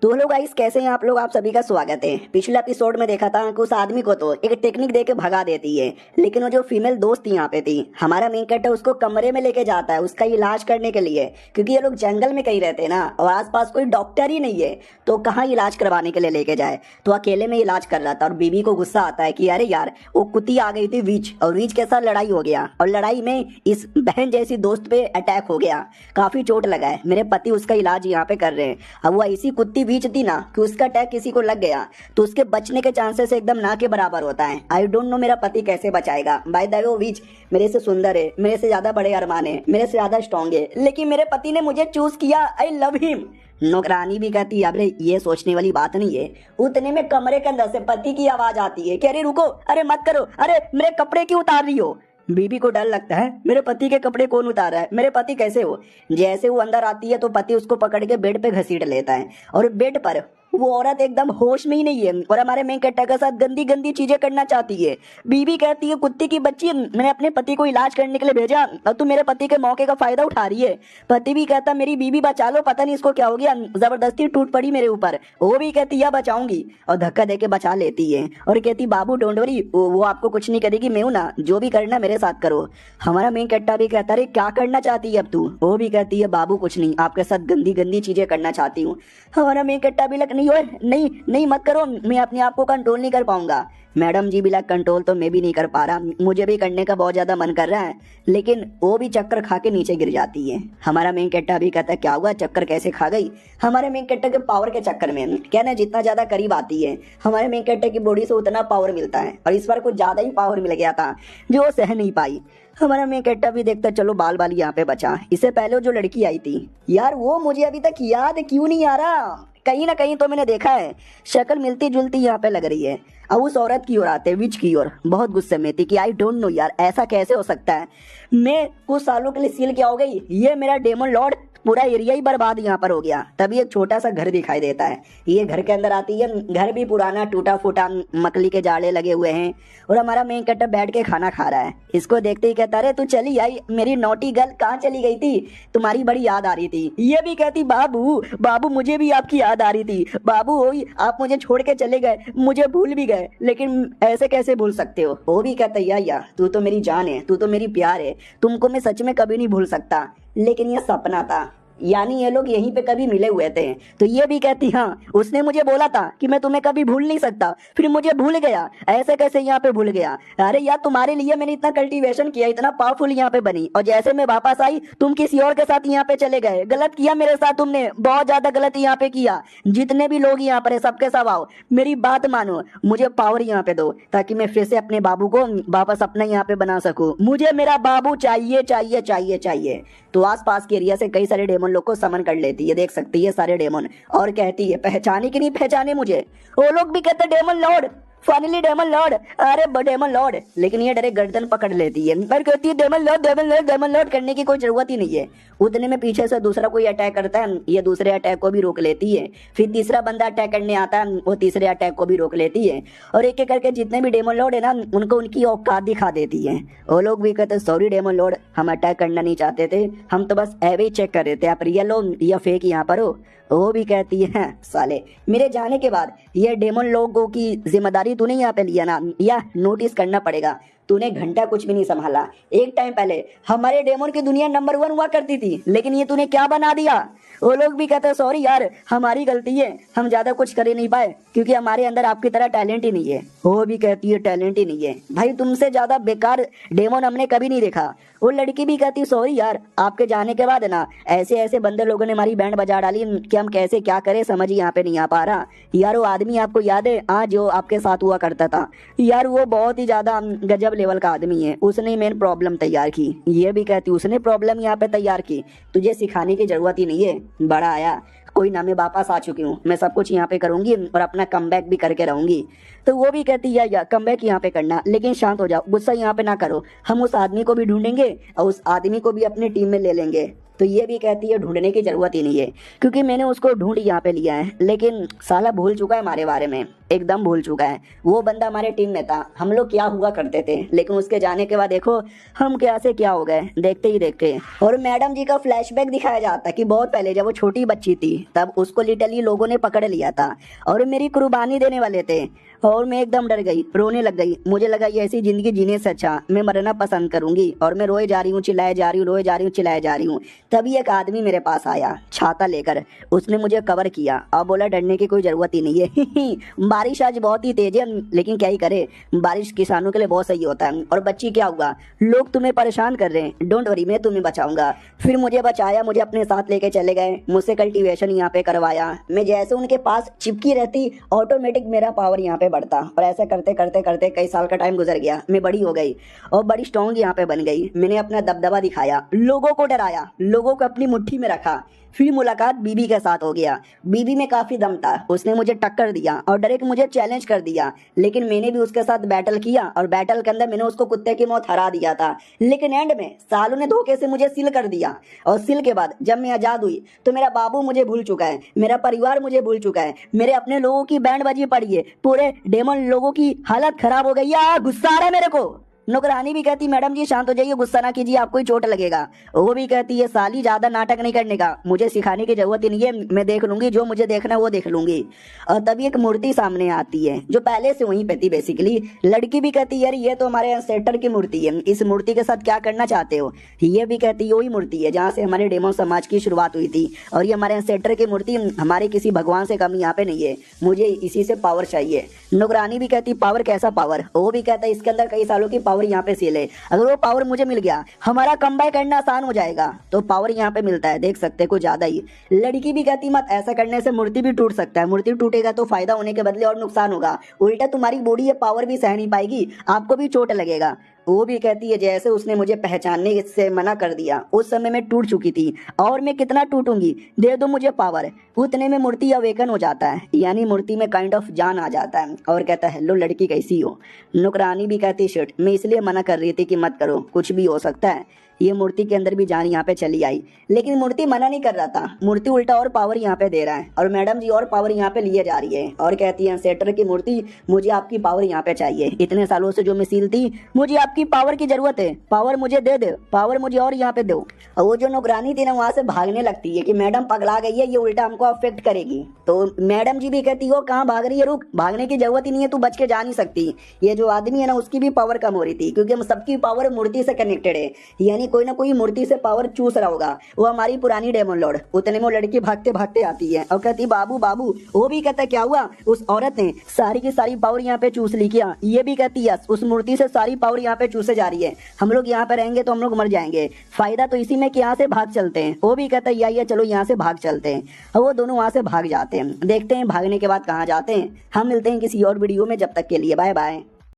तो hello guys, कैसे हैं आप लोग। आप सभी का स्वागत है। पिछले एपिसोड में देखा था कि उस आदमी को तो एक टेक्निक देके भगा देती है, लेकिन वो जो फीमेल दोस्त थी यहाँ पे थी, हमारा मेन कैरेक्टर उसको कमरे में लेके जाता है उसका इलाज करने के लिए, क्योंकि ये लोग जंगल में कहीं रहते हैं ना और आसपास कोई डॉक्टर ही नहीं है, तो कहाँ इलाज करवाने के लिए लेके जाए। तो अकेले में इलाज कर रहा था और बीबी को गुस्सा आता है कि अरे यार वो कुत्ती आ गई थी विच, और विच के साथ लड़ाई हो गया और लड़ाई में इस बहन जैसी दोस्त पे अटैक हो गया, काफी चोट लगा है, मेरे पति उसका इलाज यहाँ पे कर रहे हैं। अब वो ऐसी कुत्ती बीच थी ना कि उसका अटैक किसी को लग गया तो उसके बचने के चांसेस एकदम ना के बराबर होता है। आई डोंट नो मेरा पति कैसे बचाएगा। बाय द वे वो बीच मेरे से सुंदर है, मेरे से ज्यादा बड़े अरमान है, मेरे से ज्यादा स्ट्रांग है, लेकिन मेरे पति ने मुझे चूज किया। I love him. नौकरानी भी कहती है अरे ये सोचने वाली बात नहीं है। उतने में कमरे के अंदर से पति की आवाज आती है कि अरे रुको, अरे मत करो, अरे मेरे कपड़े क्यों उतार रही हो। बीबी को डर लगता है मेरे पति के कपड़े कौन उतार रहा है, मेरे पति कैसे हो। जैसे वो अंदर आती है तो पति उसको पकड़ के बेड पे घसीट लेता है और बेड पर वो औरत एकदम होश में ही नहीं है और हमारे मेन कैरेक्टर के साथ गंदी गंदी चीजें करना चाहती है। बीबी कहती है कुत्ती की बच्ची, मैंने अपने पति को इलाज करने के लिए भेजा और तू मेरे पति के मौके का फायदा उठा रही है। पति भी कहता मेरी बीबी बचा लो, पता नहीं इसको क्या हो गया, जबरदस्ती टूट पड़ी मेरे ऊपर। वो भी कहती है बचाऊंगी और धक्का देके बचा लेती है और कहती बाबू डोंट वरी, वो आपको कुछ नहीं करेगी, मैं हूं ना, जो भी करना मेरे साथ करो। हमारा मेन कैरेक्टर भी कहता है क्या करना चाहती है अब तू। वो भी कहती है बाबू कुछ नहीं, आपके साथ गंदी गंदी चीजें करना चाहती हूँ। हमारा मेन कैरेक्टर भी नहीं हो, नहीं नहीं मत करो, मैं अपने आप को कंट्रोल नहीं कर पाऊंगा। मैडम जी भी लग कंट्रोल तो मैं भी नहीं कर पा रहा, मुझे भी करने का बहुत ज्यादा मन कर रहा है, लेकिन वो भी चक्कर खा के नीचे गिर जाती है। हमारा मेन कैरेक्टर भी कहता है क्या हुआ, चक्कर कैसे खा गई। हमारे मेन कैरेक्टर के पावर के चक्कर में कहना जितना ज्यादा करीब आती है हमारे मेन कैरेक्टर की बॉडी से उतना पावर मिलता है, और इस बार कुछ ज्यादा ही पावर मिल गया था जो वो सह नहीं पाई। हमारा मेन कैरेक्टर भी देखता चलो बाल बाल यहाँ पे बचा। इससे पहले जो लड़की आई थी यार वो मुझे अभी तक याद क्यों नहीं आ रहा, कहीं ना कहीं तो मैंने देखा है, शक्ल मिलती जुलती यहाँ पे लग रही है। अब उस औरत की ओर आते विच की ओर बहुत गुस्से में थी कि आई डोंट नो यार ऐसा कैसे हो सकता है, मैं कुछ सालों के लिए सील क्या हो गई, ये मेरा डेमन लॉर्ड पूरा एरिया ही बर्बाद यहाँ पर हो गया। तभी एक छोटा सा घर दिखाई देता है, ये घर के अंदर आती है, घर भी पुराना टूटा फूटा, मकली के जाले लगे हुए हैं और हमारा मेन कैरेक्टर बैठ के खाना खा रहा है। इसको देखते ही कहता अरे तू चली आई, मेरी नोटी गर्ल कहाँ चली गई थी, तुम्हारी बड़ी याद आ रही थी। ये भी कहती बाबू बाबू मुझे भी आपकी याद आ रही थी, बाबू आप मुझे छोड़ के चले गए, मुझे भूल भी गए, लेकिन ऐसे कैसे भूल सकते हो। वो भी कहता या तू तो मेरी जान है, तू तो मेरी प्यार है, तुमको मैं सच में कभी नहीं भूल सकता, लेकिन ये सपना था। यानी ये लोग यहीं पे कभी मिले हुए थे। तो ये भी कहती हाँ उसने मुझे बोला था कि मैं तुम्हें कभी भूल नहीं सकता, फिर मुझे भूल गया, ऐसे कैसे यहाँ पे भूल गया। अरे यार तुम्हारे लिए मैंने इतना कल्टीवेशन किया, इतना पावरफुल यहाँ पे बनी, और जैसे मैं वापस आई तुम किसी और के साथ यहाँ पे चले गए। गलत किया मेरे साथ तुमने, बहुत ज्यादा गलत यहाँ पे किया। जितने भी लोग यहाँ पर है सबके सब आओ, मेरी बात मानो, मुझे पावर यहाँ पे दो ताकि मैं फिर से अपने बाबू को वापस अपना यहाँ पे बना सकूं। मुझे मेरा बाबू चाहिए चाहिए चाहिए चाहिए। तो आसपास के एरिया से कई सारे डेमन लोग को समन कर लेती है, देख सकती है सारे डेमन, और कहती है पहचाने कि नहीं पहचाने मुझे। वो लोग भी कहते demon lord, finally demon lord, अरे डेमन लॉर्ड, लेकिन ये डायरेक्ट गर्दन पकड़ लेती है पर कहती है demon lord demon lord demon lord करने की कोई जरूरत ही नहीं है। उतने में पीछे से दूसरा कोई अटैक करता है, ये दूसरे अटैक को भी रोक लेती है, फिर तीसरा बंदा अटैक करने आता है, वो तीसरे अटैक को भी रोक लेती है, और एक एक करके जितने भी डेमन लॉर्ड है ना उनको उनकी औकात दिखा देती है। वो लोग भी कहते सॉरी डेमन लॉर्ड, हम अटैक करना नहीं चाहते थे, हम तो बस ऐवे ही चेक कर रहे थे आप रियल हो या फेक यहाँ पर हो। वो भी कहती है साले मेरे जाने के बाद ये डेमन लोगों की जिम्मेदारी तूने यहाँ पे लिया ना, या नोटिस करना पड़ेगा, तूने घंटा कुछ भी नहीं संभाला। एक टाइम पहले हमारे डेमन की दुनिया नंबर 1 हुआ करती थी, लेकिन ये तूने क्या बना दिया। वो लोग भी कहते हैं सॉरी यार हमारी गलती है, हम ज्यादा कुछ कर ही नहीं पाए क्योंकि हमारे अंदर आपकी तरह टैलेंट ही नहीं है। वो भी कहती है टैलेंट ही नहीं है भाई, तुमसे ज्यादा बेकार डेमन हमने कभी नहीं देखा। वो लड़की भी कहती सॉरी यार आपके जाने के बाद ना ऐसे ऐसे बंदे लोगों ने हमारी बैंड बजा डाली कि हम कैसे क्या करें समझ यहाँ पे नहीं आ पा रहा। यार वो आदमी आपको याद है आज जो आपके साथ हुआ करता था, यार वो बहुत ही ज्यादा गजब लेवल का आदमी है, उसने मेन प्रॉब्लम तैयार की। ये भी कहती उसने प्रॉब्लम यहाँ पे तैयार की, तुझे सिखाने की जरूरत ही नहीं है, बड़ा आया कोई ना, मैं वापस आ चुकी हूँ, मैं सब कुछ यहाँ पे करूंगी और अपना कमबैक भी करके रहूंगी। तो वो भी कहती है या कमबैक यहाँ पे करना, लेकिन शांत हो जाओ, गुस्सा यहाँ पे ना करो, हम उस आदमी को भी ढूंढेंगे और उस आदमी को भी अपनी टीम में ले लेंगे। तो ये भी कहती है ढूंढने की जरूरत ही नहीं है, क्योंकि मैंने उसको ढूंढ यहाँ पे लिया है। लेकिन साला भूल चुका है हमारे बारे में, एकदम भूल चुका है। वो बंदा हमारे टीम में था, हम लोग क्या हुआ करते थे, लेकिन उसके जाने के बाद देखो हम क्या से क्या हो गए देखते ही देखते। और मैडम जी का फ्लैशबैक दिखाया जाता कि बहुत पहले जब वो छोटी बच्ची थी तब उसको लिटरली लोगों ने पकड़ लिया था और मेरी कुर्बानी देने वाले थे। और मैं एकदम डर गई, रोने लग गई। मुझे लगा ये ऐसी जिंदगी जीने से अच्छा मैं मरना पसंद करूंगी। और मैं रोए जा रही हूँ, चिल्लाए जा रही हूँ, रोए जा रही हूँ, चिल्लाए जा रही हूँ। तभी एक आदमी मेरे पास आया छाता लेकर, उसने मुझे कवर किया और बोला डरने की कोई जरूरत ही नहीं है। बारिश आज बहुत ही तेज है, लेकिन क्या ही करे, बारिश किसानों के लिए बहुत सही होता है। और बच्ची क्या हुआ, लोग तुम्हें परेशान कर रहे हैं, डोंट वरी मैं तुम्हें बचाऊंगा। फिर मुझे बचाया, मुझे अपने साथ लेके चले गए, मुझसे कल्टीवेशन यहाँ पे करवाया। मैं जैसे उनके पास चिपकी रहती ऑटोमेटिक मेरा पावर यहाँ पे बढ़ता। और ऐसा करते करते करते कई साल का टाइम गुजर गया, मैं बड़ी हो गई और बड़ी स्ट्रॉन्ग यहाँ पे बन गई। मैंने अपना दबदबा दिखाया, लोगों को डराया, लोगों को अपनी मुट्ठी में रखा। फिर मुलाकात बीबी के साथ हो गया। बीबी में काफी दम था, उसने मुझे टक्कर दिया और डायरेक्ट मुझे चैलेंज कर दिया। लेकिन मैंने भी उसके साथ बैटल किया और बैटल के अंदर मैंने उसको कुत्ते की मौत हरा दिया था। लेकिन एंड में सालों ने धोखे से मुझे सील कर दिया। और सील के बाद जब मैं आजाद हुई तो मेरा बाबू मुझे भूल चुका है, मेरा परिवार मुझे भूल चुका है, मेरे अपने लोगों की बैंड बाजी पड़ी है, पूरे डेमन लोगों की हालत खराब हो गई। गुस्सा आ रहा है मेरे को। नौकरानी भी कहती मैडम जी शांत हो जाइए, गुस्सा ना कीजिए, आपको ही चोट लगेगा। वो भी कहती है साली ज्यादा नाटक नहीं करने का, मुझे सिखाने की जरूरत ही नहीं है, मैं देख लूंगी, जो मुझे देखना है वो देख लूंगी। और तभी एक मूर्ति सामने आती है जो पहले से वहीं पे थी बेसिकली। लड़की भी कहती है यार ये तो हमारे एंसेस्टर की मूर्ति है, इस मूर्ति के साथ क्या करना चाहते हो। ये भी कहती है वही मूर्ति है जहाँ से हमारे डेमो समाज की शुरुआत हुई थी, और ये हमारे एंसेस्टर की मूर्ति हमारे किसी भगवान से कम यहाँ पे नहीं है, मुझे इसी से पावर चाहिए। नौकरानी भी कहती पावर, कैसा पावर। वो भी कहता है इसके अंदर कई सालों की पावर यहाँ पे सील है, अगर वो पावर मुझे मिल गया हमारा कमबैक करना आसान हो जाएगा। तो पावर यहाँ पे मिलता है, देख सकते कुछ ज्यादा ही। लड़की भी कहती मत, ऐसा करने से मूर्ति भी टूट सकता है, मूर्ति टूटेगा तो फायदा होने के बदले और नुकसान होगा, उल्टा तुम्हारी बॉडी ये पावर भी सह नहीं पाएगी, आपको भी चोट लगेगा। वो भी कहती है जैसे उसने मुझे पहचानने से मना कर दिया, उस समय मैं टूट चुकी थी और मैं कितना टूटूंगी, दे दो मुझे पावर। उतने में मूर्ति अवेकन हो जाता है, यानी मूर्ति में काइंड ऑफ जान आ जाता है और कहता है लो लड़की कैसी हो। नौकरानी भी कहती शिट, मैं इसलिए मना कर रही थी कि मत करो, कुछ भी हो सकता है। ये मूर्ति के अंदर भी जान यहाँ पे चली आई, लेकिन मूर्ति मना नहीं कर रहा था, मूर्ति उल्टा और पावर यहाँ पे दे रहा है। और मैडम जी और पावर यहाँ पे लिए जा रही है और कहती है सेटर की मूर्ति मुझे आपकी पावर यहाँ पे चाहिए, इतने सालों से जो मैं सील थी मुझे आपकी पावर की जरूरत है, पावर मुझे दे दे, पावर मुझे और यहाँ पे दो। और वो जो नौकरानी थी ना वहां से भागने लगती है कि मैडम पगला गई है, ये उल्टा हमको अफेक्ट करेगी। तो मैडम जी भी कहती हो कहाँ भाग रही है, रुक, भागने की जरूरत ही नहीं है, तू बच के जा नहीं सकती। ये जो आदमी है ना उसकी भी पावर कम हो रही थी, क्योंकि हम सबकी पावर मूर्ति से कनेक्टेड है, यानी कोई ना कोई मूर्ति से पावर चूस रहा होगा। वो हमारी पुरानी डेमन लॉर्ड। उतने में वो लड़की भागते भागते आती है और कहती बाबू बाबू। वो भी कहता क्या हुआ, उस औरत ने सारी की सारी पावर यहाँ पे चूस ली क्या। ये भी कहती यस, उस मूर्ति से सारी पावर यहाँ पे चूसे जा रही है, हम लोग यहाँ पे रहेंगे तो हम लोग मर जाएंगे, फायदा तो इसी में कि यहाँ से भाग चलते हैं। वो भी कहता है या चलो यहाँ से भाग चलते हैं। और वो दोनों वहां से भाग जाते हैं। देखते हैं भागने के बाद कहाँ जाते हैं। हम मिलते हैं किसी और वीडियो में, जब तक के लिए बाय बाय।